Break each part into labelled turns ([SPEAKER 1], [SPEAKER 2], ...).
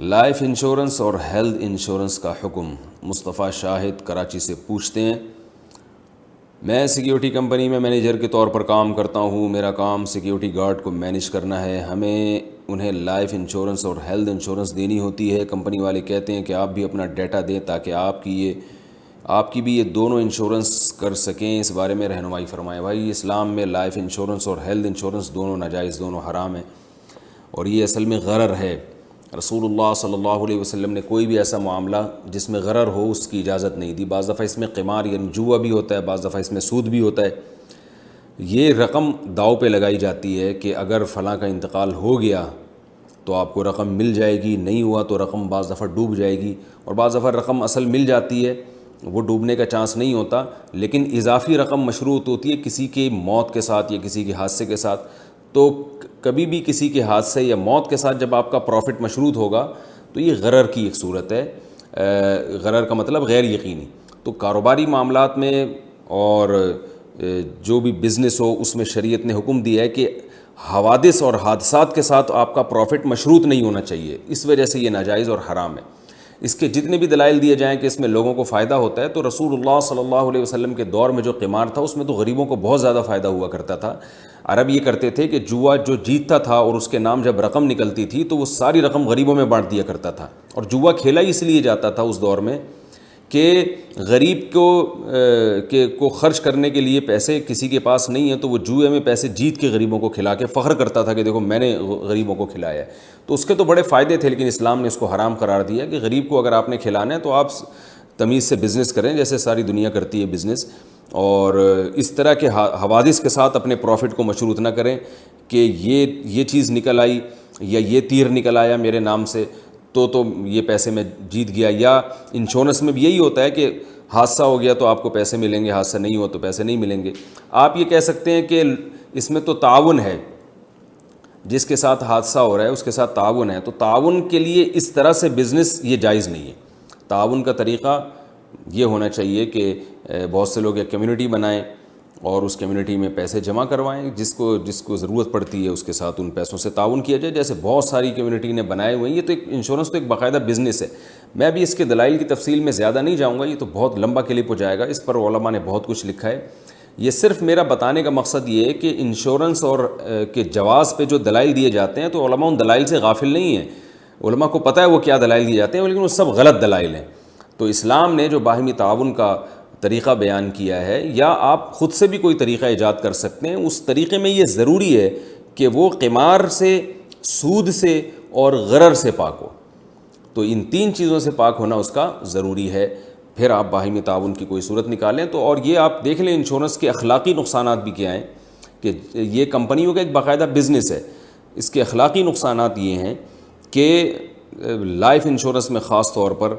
[SPEAKER 1] Life insurance اور health insurance کا حکم۔ مصطفیٰ شاہد کراچی سے پوچھتے ہیں، میں سیکیورٹی کمپنی میں مینیجر کے طور پر کام کرتا ہوں۔ میرا کام سیکیورٹی گارڈ کو مینیج کرنا ہے۔ ہمیں انہیں لائف انشورنس اور ہیلتھ انشورنس دینی ہوتی ہے۔ کمپنی والے کہتے ہیں کہ آپ بھی اپنا ڈیٹا دیں تاکہ آپ کی بھی یہ دونوں انشورنس کر سکیں۔ اس بارے میں رہنمائی فرمائیں۔ بھائی، اسلام میں لائف انشورنس اور ہیلتھ انشورنس دونوں ناجائز، دونوں حرام ہیں، اور یہ اصل میں غرر ہے۔ رسول اللہ صلی اللہ علیہ وسلم نے کوئی بھی ایسا معاملہ جس میں غرر ہو اس کی اجازت نہیں دی۔ بعض دفعہ اس میں قمار یعنی جوا بھی ہوتا ہے، بعض دفعہ اس میں سود بھی ہوتا ہے۔ یہ رقم داؤ پہ لگائی جاتی ہے کہ اگر فلاں کا انتقال ہو گیا تو آپ کو رقم مل جائے گی، نہیں ہوا تو رقم بعض دفعہ ڈوب جائے گی، اور بعض دفعہ رقم اصل مل جاتی ہے، وہ ڈوبنے کا چانس نہیں ہوتا، لیکن اضافی رقم مشروط ہوتی ہے کسی کی موت کے ساتھ یا کسی کے حادثے کے ساتھ۔ تو کبھی بھی کسی کے حادثے یا موت کے ساتھ جب آپ کا پروفٹ مشروط ہوگا تو یہ غرر کی ایک صورت ہے۔ غرر کا مطلب غیر یقینی۔ تو کاروباری معاملات میں اور جو بھی بزنس ہو اس میں شریعت نے حکم دیا ہے کہ حوادث اور حادثات کے ساتھ آپ کا پروفٹ مشروط نہیں ہونا چاہیے، اس وجہ سے یہ ناجائز اور حرام ہے۔ اس کے جتنے بھی دلائل دیے جائیں کہ اس میں لوگوں کو فائدہ ہوتا ہے، تو رسول اللہ صلی اللہ علیہ وسلم کے دور میں جو قمار تھا اس میں تو غریبوں کو بہت زیادہ فائدہ ہوا کرتا تھا۔ عرب یہ کرتے تھے کہ جوا جو جیتتا تھا اور اس کے نام جب رقم نکلتی تھی تو وہ ساری رقم غریبوں میں بانٹ دیا کرتا تھا، اور جوا کھیلا اس لیے جاتا تھا اس دور میں کہ غریب کو خرچ کرنے کے لیے پیسے کسی کے پاس نہیں ہیں، تو وہ جوئے میں پیسے جیت کے غریبوں کو کھلا کے فخر کرتا تھا کہ دیکھو میں نے غریبوں کو کھلایا ہے۔ تو اس کے تو بڑے فائدے تھے، لیکن اسلام نے اس کو حرام قرار دیا کہ غریب کو اگر آپ نے کھلانا ہے تو آپ تمیز سے بزنس کریں جیسے ساری دنیا کرتی ہے بزنس، اور اس طرح کے حوادث کے ساتھ اپنے پروفٹ کو مشروط نہ کریں کہ یہ چیز نکل آئی یا یہ تیر نکل آیا میرے نام سے تو یہ پیسے میں جیت گیا۔ یا انشورنس میں بھی یہی ہوتا ہے کہ حادثہ ہو گیا تو آپ کو پیسے ملیں گے، حادثہ نہیں ہوا تو پیسے نہیں ملیں گے۔ آپ یہ کہہ سکتے ہیں کہ اس میں تو تعاون ہے، جس کے ساتھ حادثہ ہو رہا ہے اس کے ساتھ تعاون ہے، تو تعاون کے لیے اس طرح سے بزنس یہ جائز نہیں ہے۔ تعاون کا طریقہ یہ ہونا چاہیے کہ بہت سے لوگ ایک کمیونٹی بنائیں اور اس کمیونٹی میں پیسے جمع کروائیں، جس کو ضرورت پڑتی ہے اس کے ساتھ ان پیسوں سے تعاون کیا جائے، جیسے بہت ساری کمیونٹی نے بنائے ہوئے ہیں۔ یہ تو ایک انشورنس تو ایک باقاعدہ بزنس ہے۔ میں بھی اس کے دلائل کی تفصیل میں زیادہ نہیں جاؤں گا، یہ تو بہت لمبا کلپ ہو جائے گا، اس پر علماء نے بہت کچھ لکھا ہے۔ یہ صرف میرا بتانے کا مقصد یہ ہے کہ انشورنس اور کے جواز پہ جو دلائل دیے جاتے ہیں تو علماء ان دلائل سے غافل نہیں ہیں، علماء کو پتہ ہے وہ کیا دلائل دیے جاتے ہیں، لیکن وہ سب غلط دلائل ہیں۔ تو اسلام نے جو باہمی تعاون کا طریقہ بیان کیا ہے، یا آپ خود سے بھی کوئی طریقہ ایجاد کر سکتے ہیں، اس طریقے میں یہ ضروری ہے کہ وہ قمار سے، سود سے اور غرر سے پاک ہو۔ تو ان تین چیزوں سے پاک ہونا اس کا ضروری ہے، پھر آپ باہمی تعاون کی کوئی صورت نکالیں۔ تو اور یہ آپ دیکھ لیں انشورنس کے اخلاقی نقصانات بھی کیا ہیں، کہ یہ کمپنیوں کا ایک باقاعدہ بزنس ہے۔ اس کے اخلاقی نقصانات یہ ہیں کہ لائف انشورنس میں خاص طور پر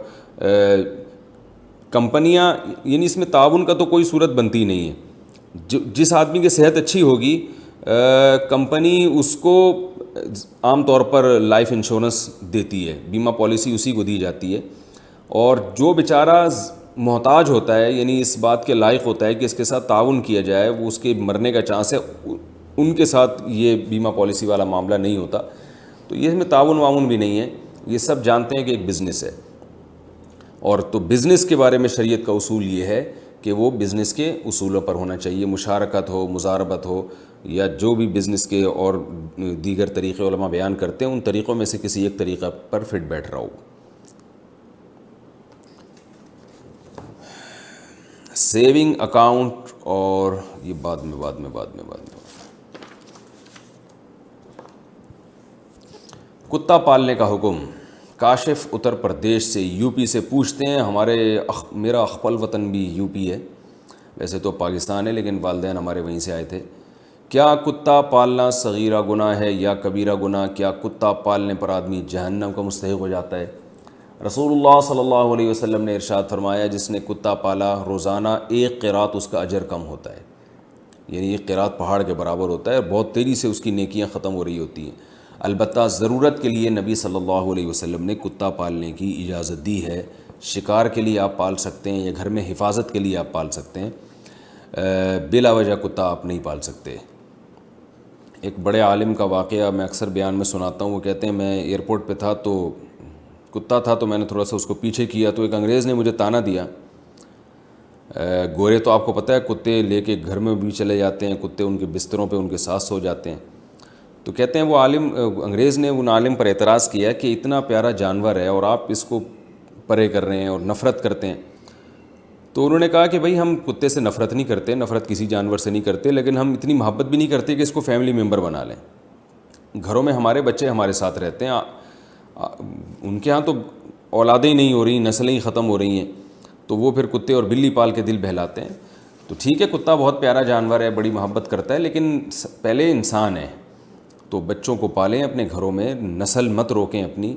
[SPEAKER 1] کمپنیاں، یعنی اس میں تعاون کا تو کوئی صورت بنتی نہیں ہے۔ جس آدمی کی صحت اچھی ہوگی کمپنی اس کو عام طور پر لائف انشورنس دیتی ہے، بیمہ پالیسی اسی کو دی جاتی ہے، اور جو بیچارہ محتاج ہوتا ہے، یعنی اس بات کے لائق ہوتا ہے کہ اس کے ساتھ تعاون کیا جائے، وہ اس کے مرنے کا چانس ہے، ان کے ساتھ یہ بیمہ پالیسی والا معاملہ نہیں ہوتا۔ تو یہ میں تعاون بھی نہیں ہے، یہ سب جانتے ہیں کہ ایک بزنس ہے۔ اور تو بزنس کے بارے میں شریعت کا اصول یہ ہے کہ وہ بزنس کے اصولوں پر ہونا چاہیے، مشارکت ہو، مضاربت ہو، یا جو بھی بزنس کے اور دیگر طریقے علماء بیان کرتے ہیں ان طریقوں میں سے کسی ایک طریقہ پر فٹ بیٹھ رہا ہو۔ سیونگ اکاؤنٹ اور یہ بعد میں کتا پالنے کا حکم۔ کاشف اتر پردیش سے، یو پی سے پوچھتے ہیں، میرا اخپل وطن بھی یو پی ہے، ویسے تو پاکستان ہے لیکن والدین ہمارے وہیں سے آئے تھے۔ کیا کتا پالنا صغیرہ گناہ ہے یا کبیرہ گناہ؟ کیا کتا پالنے پر آدمی جہنم کا مستحق ہو جاتا ہے؟ رسول اللہ صلی اللہ علیہ وسلم نے ارشاد فرمایا، جس نے کتا پالا روزانہ ایک قرات اس کا اجر کم ہوتا ہے، یعنی ایک قرات پہاڑ کے برابر ہوتا ہے، اور بہت تیزی سے اس کی نیکیاں ختم ہو رہی ہوتی ہیں۔ البتہ ضرورت کے لیے نبی صلی اللہ علیہ وسلم نے کتا پالنے کی اجازت دی ہے۔ شکار کے لیے آپ پال سکتے ہیں یا گھر میں حفاظت کے لیے آپ پال سکتے ہیں، بلا وجہ کتا آپ نہیں پال سکتے۔ ایک بڑے عالم کا واقعہ میں اکثر بیان میں سناتا ہوں، وہ کہتے ہیں میں ایئرپورٹ پہ تھا تو کتا تھا تو میں نے تھوڑا سا اس کو پیچھے کیا تو ایک انگریز نے مجھے تانا دیا. گورے تو آپ کو پتہ ہے کتے لے کے گھر میں بھی چلے جاتے ہیں, کتے ان کے بستروں پہ ان کے ساتھ سو جاتے ہیں. تو کہتے ہیں وہ انگریز نے ان عالم پر اعتراض کیا کہ اتنا پیارا جانور ہے اور آپ اس کو پرے کر رہے ہیں اور نفرت کرتے ہیں. تو انہوں نے کہا کہ بھائی ہم کتے سے نفرت نہیں کرتے, نفرت کسی جانور سے نہیں کرتے, لیکن ہم اتنی محبت بھی نہیں کرتے کہ اس کو فیملی ممبر بنا لیں. گھروں میں ہمارے بچے ہمارے ساتھ رہتے ہیں, ان کے ہاں تو اولادیں ہی نہیں ہو رہی, نسلیں ہی ختم ہو رہی ہیں, تو وہ پھر کتے اور بلی پال کے دل بہلاتے ہیں. تو ٹھیک ہے کتا بہت پیارا جانور ہے, بڑی محبت کرتا ہے, لیکن پہلے انسان ہے. تو بچوں کو پالیں اپنے گھروں میں, نسل مت روکیں اپنی.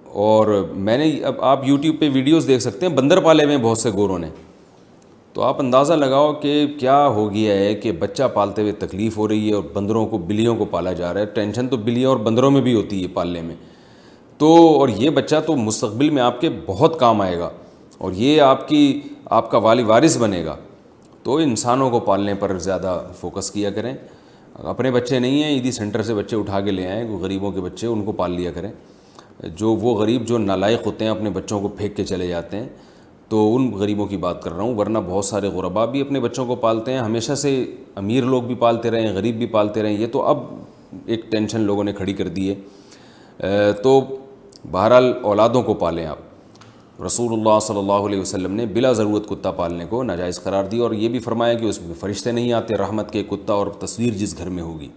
[SPEAKER 1] اور میں نے اب آپ یوٹیوب پہ ویڈیوز دیکھ سکتے ہیں, بندر پالے ہوئے ہیں بہت سے گوروں نے. تو آپ اندازہ لگاؤ کہ کیا ہو گیا ہے کہ بچہ پالتے ہوئے تکلیف ہو رہی ہے اور بندروں کو, بلیوں کو پالا جا رہا ہے. ٹینشن تو بلیوں اور بندروں میں بھی ہوتی ہے پالنے میں. تو اور یہ بچہ تو مستقبل میں آپ کے بہت کام آئے گا اور یہ آپ کا والی وارث بنے گا. تو انسانوں کو پالنے پر زیادہ فوکس کیا کریں. اپنے بچے نہیں ہیں, عیدی سینٹر سے بچے اٹھا کے لے آئیں, غریبوں کے بچے, ان کو پال لیا کریں. وہ غریب جو نالائق ہوتے ہیں اپنے بچوں کو پھینک کے چلے جاتے ہیں, تو ان غریبوں کی بات کر رہا ہوں. ورنہ بہت سارے غربا بھی اپنے بچوں کو پالتے ہیں. ہمیشہ سے امیر لوگ بھی پالتے رہے ہیں, غریب بھی پالتے رہے ہیں. یہ تو اب ایک ٹینشن لوگوں نے کھڑی کر دی ہے. تو بہرحال اولادوں کو پالیں آپ. رسول اللہ صلی اللہ علیہ وسلم نے بلا ضرورت کتا پالنے کو ناجائز قرار دی, اور یہ بھی فرمایا کہ اس میں فرشتے نہیں آتے رحمت کے. کتا اور تصویر جس گھر میں ہوگی.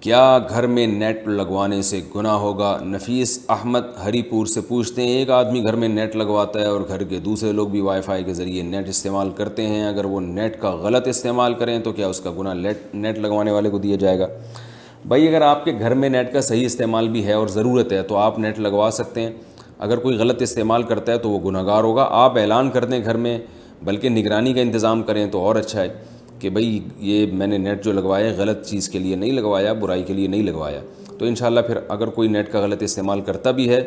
[SPEAKER 1] کیا گھر میں نیٹ لگوانے سے گناہ ہوگا؟ نفیس احمد ہری پور سے پوچھتے ہیں, ایک آدمی گھر میں نیٹ لگواتا ہے اور گھر کے دوسرے لوگ بھی وائی فائی کے ذریعے نیٹ استعمال کرتے ہیں, اگر وہ نیٹ کا غلط استعمال کریں تو کیا اس کا گناہ نیٹ لگوانے والے کو دیا جائے گا؟ بھائی اگر آپ کے گھر میں نیٹ کا صحیح استعمال بھی ہے اور ضرورت ہے تو آپ نیٹ لگوا سکتے ہیں. اگر کوئی غلط استعمال کرتا ہے تو وہ گناہ گار ہوگا. آپ اعلان کر دیں گھر میں, بلکہ نگرانی کا انتظام کریں تو اور اچھا ہے کہ بھئی یہ میں نے نیٹ جو لگوایا غلط چیز کے لیے نہیں لگوایا, برائی کے لیے نہیں لگوایا. تو انشاءاللہ پھر اگر کوئی نیٹ کا غلط استعمال کرتا بھی ہے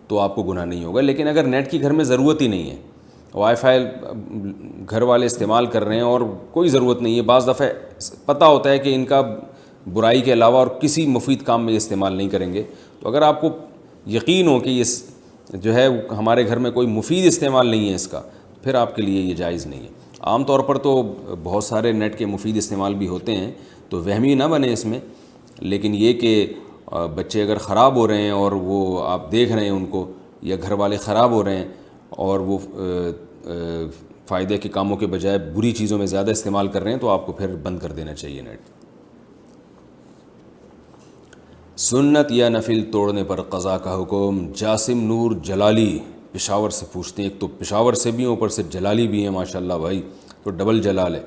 [SPEAKER 1] تو آپ کو گناہ نہیں ہوگا. لیکن اگر نیٹ کی گھر میں ضرورت ہی نہیں ہے, وائی فائی گھر والے استعمال کر رہے ہیں اور کوئی ضرورت نہیں ہے, بعض دفعہ پتہ ہوتا ہے کہ ان کا برائی کے علاوہ اور کسی مفید کام میں استعمال نہیں کریں گے, تو اگر آپ کو یقین ہو کہ یہ جو ہے ہمارے گھر میں کوئی مفید استعمال نہیں ہے اس کا, پھر آپ کے لیے یہ جائز نہیں ہے. عام طور پر تو بہت سارے نیٹ کے مفید استعمال بھی ہوتے ہیں, تو وہمی نہ بنے اس میں. لیکن یہ کہ بچے اگر خراب ہو رہے ہیں اور وہ آپ دیکھ رہے ہیں ان کو, یا گھر والے خراب ہو رہے ہیں اور وہ فائدے کے کاموں کے بجائے بری چیزوں میں زیادہ استعمال کر رہے ہیں, تو آپ کو پھر بند کر دینا چاہیے نیٹ. سنت یا نفل توڑنے پر قضا کا حکم. جاسم نور جلالی پشاور سے پوچھتے ہیں, ایک تو پشاور سے بھی ہیں اوپر سے جلالی بھی ہیں, ماشاءاللہ بھائی تو ڈبل جلال ہے.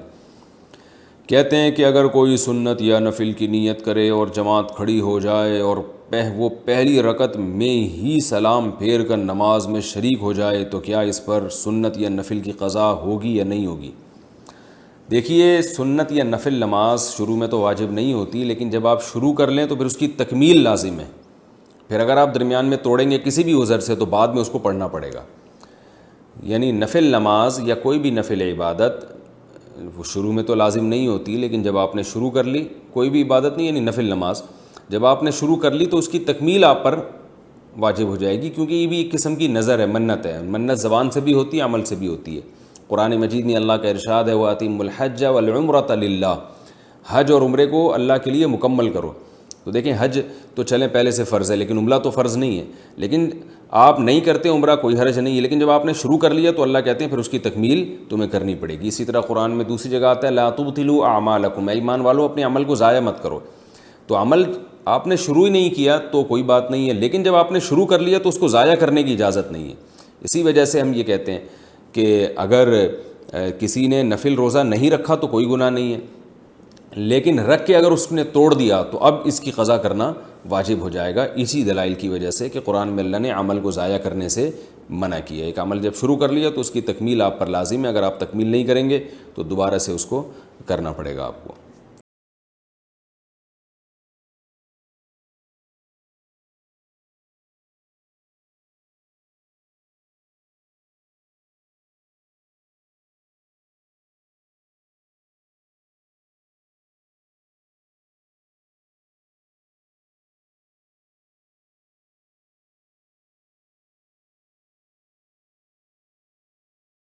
[SPEAKER 1] کہتے ہیں کہ اگر کوئی سنت یا نفل کی نیت کرے اور جماعت کھڑی ہو جائے اور وہ پہلی رکعت میں ہی سلام پھیر کر نماز میں شریک ہو جائے تو کیا اس پر سنت یا نفل کی قضا ہوگی یا نہیں ہوگی؟ دیکھیے, سنت یا نفل نماز شروع میں تو واجب نہیں ہوتی, لیکن جب آپ شروع کر لیں تو پھر اس کی تکمیل لازم ہے. پھر اگر آپ درمیان میں توڑیں گے کسی بھی عذر سے تو بعد میں اس کو پڑھنا پڑے گا. یعنی نفل نماز یا کوئی بھی نفل عبادت وہ شروع میں تو لازم نہیں ہوتی, لیکن جب آپ نے شروع کر لی, کوئی بھی عبادت نہیں یعنی نفل نماز, جب آپ نے شروع کر لی تو اس کی تکمیل آپ پر واجب ہو جائے گی, کیونکہ یہ بھی ایک قسم کی نظر ہے, منت ہے. منت زبان سے بھی ہوتی ہے, عمل سے بھی ہوتی ہے. قرآن مجید میں اللہ کا ارشاد ہے, وَأَتِمُّ الْحَجَّ وَالْعُمْرَةَ لِلَّهِ, حج اور عمرے کو اللہ کے لیے مکمل کرو. تو دیکھیں حج تو چلیں پہلے سے فرض ہے, لیکن عمرہ تو فرض نہیں ہے. لیکن آپ نہیں کرتے عمرہ کوئی حرج نہیں ہے, لیکن جب آپ نے شروع کر لیا تو اللہ کہتے ہیں پھر اس کی تکمیل تمہیں کرنی پڑے گی. اسی طرح قرآن میں دوسری جگہ آتا ہے, لَا تُبْطِلُوا أَعْمَالَكُمْ, اے ایمان والو اپنے عمل کو ضائع مت کرو. تو عمل آپ نے شروع ہی نہیں کیا تو کوئی بات نہیں ہے, لیکن جب آپ نے شروع کر لیا تو اس کو ضائع کرنے کی اجازت نہیں ہے. اسی وجہ سے ہم یہ کہتے ہیں کہ اگر کسی نے نفل روزہ نہیں رکھا تو کوئی گناہ نہیں ہے, لیکن رکھ کے اگر اس نے توڑ دیا تو اب اس کی قضا کرنا واجب ہو جائے گا, اسی دلائل کی وجہ سے کہ قرآن میں اللہ نے عمل کو ضائع کرنے سے منع کیا ہے. ایک عمل جب شروع کر لیا تو اس کی تکمیل آپ پر لازم ہے, اگر آپ تکمیل نہیں کریں گے تو دوبارہ سے اس کو کرنا پڑے گا آپ کو.